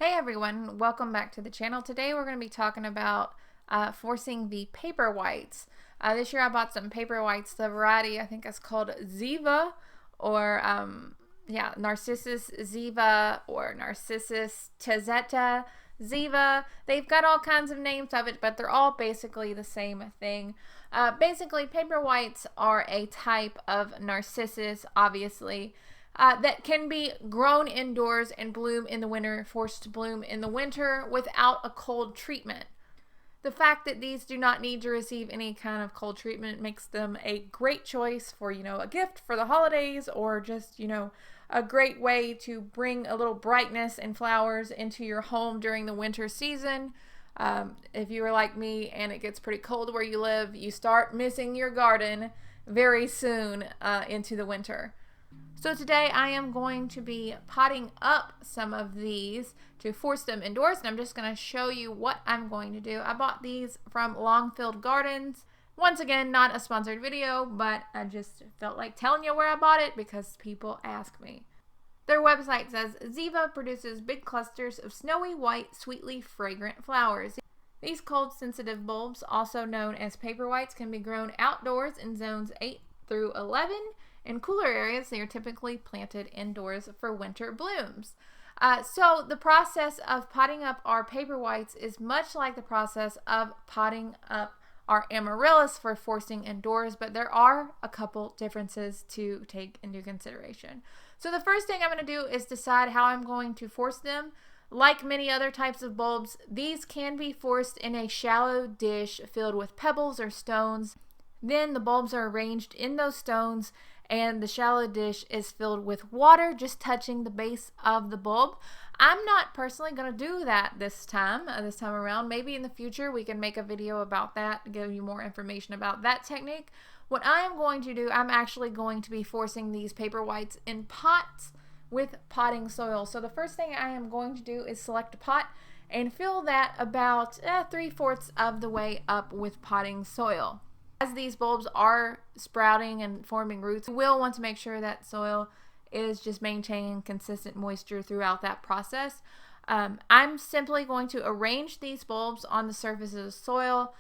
Hey everyone, welcome back to the channel. Today we're going to be talking about forcing the Paperwhites. This year I bought some Paperwhites. The variety I think is called Ziva or Narcissus Ziva or Narcissus Tazetta Ziva. They've got all kinds of names of it, but they're all basically the same thing. Basically, Paperwhites are a type of Narcissus, obviously. That can be grown indoors and bloom in the winter, forced to bloom in the winter without a cold treatment. The fact that these do not need to receive any kind of cold treatment makes them a great choice for, a gift for the holidays or just, a great way to bring a little brightness and flowers into your home during the winter season. If you are like me and it gets pretty cold where you live, you start missing your garden very soon into the winter. So today I am going to be potting up some of these to force them indoors, and I'm just going to show you what I'm going to do. I bought these from Longfield Gardens. Once again, not a sponsored video, but I just felt like telling you where I bought it because people ask me. Their website says, Ziva produces big clusters of snowy white, sweetly fragrant flowers. These cold-sensitive bulbs, also known as Paperwhites, can be grown outdoors in zones 8 through 11. In cooler areas, they are typically planted indoors for winter blooms. So the process of potting up our Paperwhites is much like the process of potting up our amaryllis for forcing indoors, but there are a couple differences to take into consideration. So the first thing I'm going to do is decide how I'm going to force them. Like many other types of bulbs, these can be forced in a shallow dish filled with pebbles or stones. Then the bulbs are arranged in those stones and the shallow dish is filled with water, just touching the base of the bulb. I'm not personally going to do that this time around. Maybe in the future we can make a video about that, give you more information about that technique. What I am going to do, I'm actually going to be forcing these Paperwhites in pots with potting soil. So the first thing I am going to do is select a pot and fill that about 3/4 of the way up with potting soil. As these bulbs are sprouting and forming roots, you will want to make sure that soil is just maintaining consistent moisture throughout that process. I'm simply going to arrange these bulbs on the surface of the soil.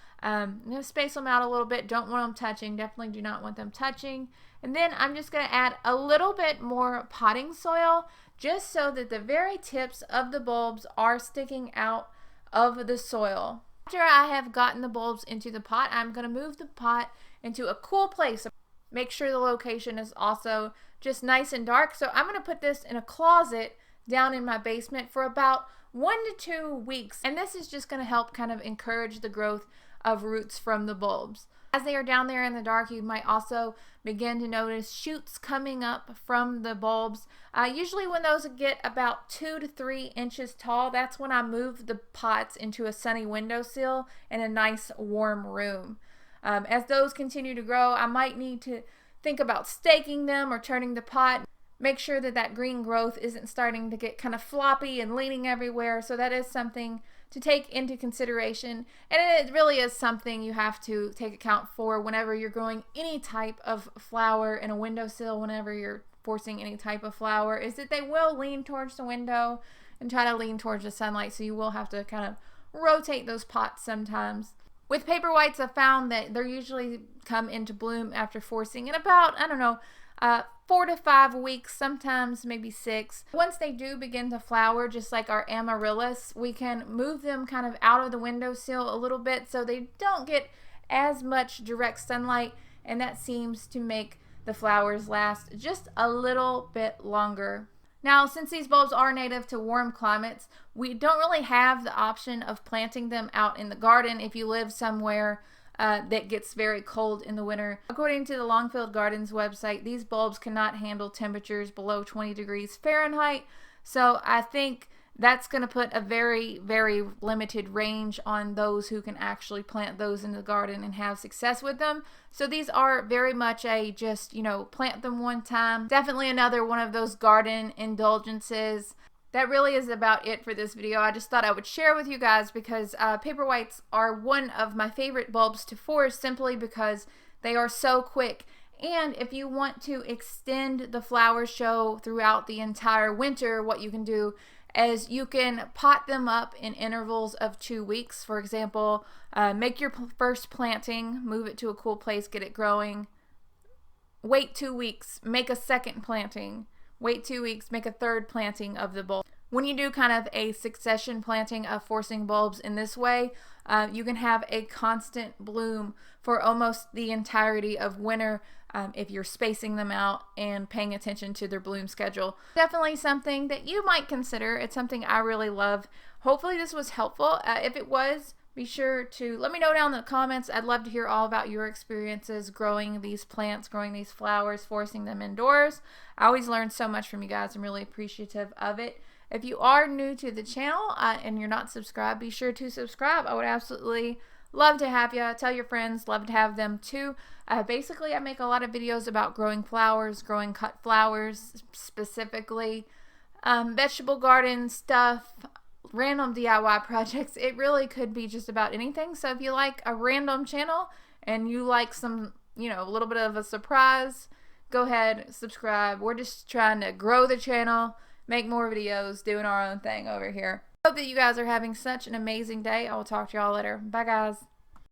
Space them out a little bit. Don't want them touching. Definitely do not want them touching. And then I'm just going to add a little bit more potting soil just so that the very tips of the bulbs are sticking out of the soil. After I have gotten the bulbs into the pot, I'm going to move the pot into a cool place. Make sure the location is also just nice and dark. So I'm going to put this in a closet down in my basement for about 1 to 2 weeks. And this is just going to help kind of encourage the growth of roots from the bulbs. As they are down there in the dark, you might also begin to notice shoots coming up from the bulbs. Usually when those get about 2 to 3 inches tall, that's when I move the pots into a sunny windowsill in a nice warm room. As those continue to grow, I might need to think about staking them or turning the pot. Make sure that that green growth isn't starting to get kind of floppy and leaning everywhere. So that is something to take into consideration, and it really is something you have to take account for whenever you're growing any type of flower in a windowsill. Whenever you're forcing any type of flower, is that they will lean towards the window and try to lean towards the sunlight, so you will have to kind of rotate those pots sometimes. With Paperwhites, I found that they're usually come into bloom after forcing in about, 4 to 5 weeks, sometimes maybe 6. Once they do begin to flower, just like our amaryllis, we can move them kind of out of the windowsill a little bit so they don't get as much direct sunlight, and that seems to make the flowers last just a little bit longer. Now, since these bulbs are native to warm climates, we don't really have the option of planting them out in the garden if you live somewhere that gets very cold in the winter. According to the Longfield Gardens website, these bulbs cannot handle temperatures below 20 degrees Fahrenheit. So I think that's going to put a very, very limited range on those who can actually plant those in the garden and have success with them. So these are very much a just, plant them one time. Definitely another one of those garden indulgences. That really is about it for this video. I just thought I would share with you guys because Paperwhites are one of my favorite bulbs to force simply because they are so quick. And if you want to extend the flower show throughout the entire winter, what you can do is you can pot them up in intervals of 2 weeks. For example, make your first planting, move it to a cool place, get it growing. Wait 2 weeks, make a second planting. Wait 2 weeks, make a third planting of the bulb. When you do kind of a succession planting of forcing bulbs in this way, you can have a constant bloom for almost the entirety of winter if you're spacing them out and paying attention to their bloom schedule. Definitely something that you might consider. It's something I really love. Hopefully this was helpful. If it was, be sure to let me know down in the comments. I'd love to hear all about your experiences growing these plants, growing these flowers, forcing them indoors. I always learn so much from you guys. I'm really appreciative of it. If you are new to the channel and you're not subscribed, be sure to subscribe. I would absolutely love to have you. Tell your friends, love to have them too. Basically, I make a lot of videos about growing flowers, growing cut flowers specifically, vegetable garden stuff, random DIY projects. It really could be just about anything. So if you like a random channel and you like some, a little bit of a surprise, go ahead, subscribe. We're just trying to grow the channel, make more videos, doing our own thing over here. Hope that you guys are having such an amazing day. I will talk to y'all later. Bye, guys.